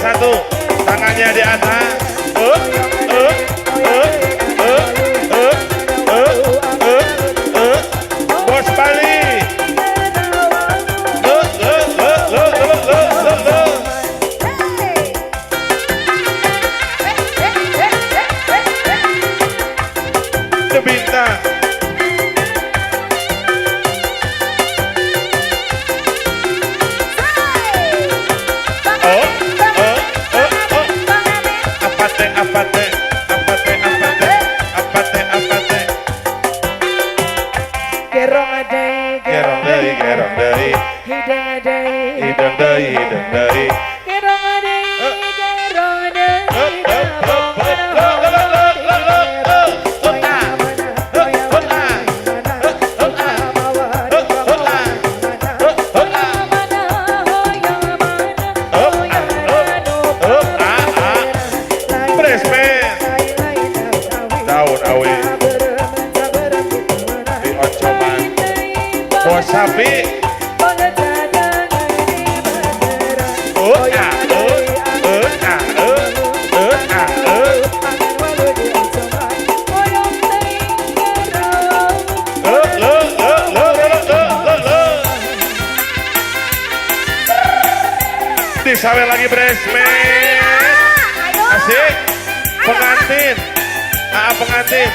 satu, tangannya di atas. Bos Bali. The bintang. Sapi. Disawe lagi bresmen. Asik. Pengantin. Pengantin.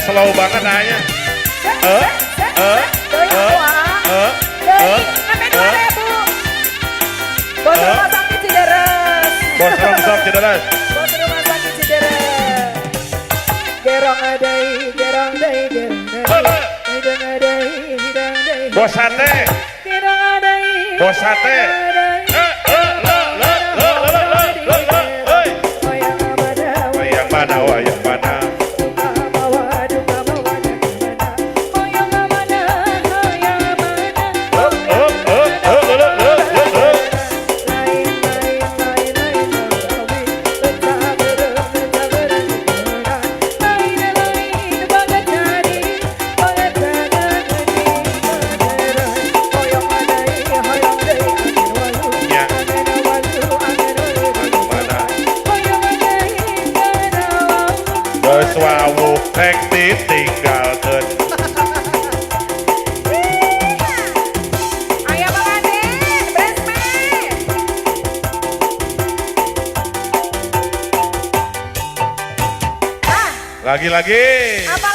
Slow banget nanya. Bos rumah sakit Cideres. Bos rumah sakit Cideres. Bos rumah sakit Cideres. Gerong adai, gerong dai, gerong adai, gerong adai. Bos sate. Gerong adai. Bos sate. Wayang mana, wayang mana. Wawu nek ditinggalkeun. Ayo pengantin, bresmen. Lagi-lagi. Apa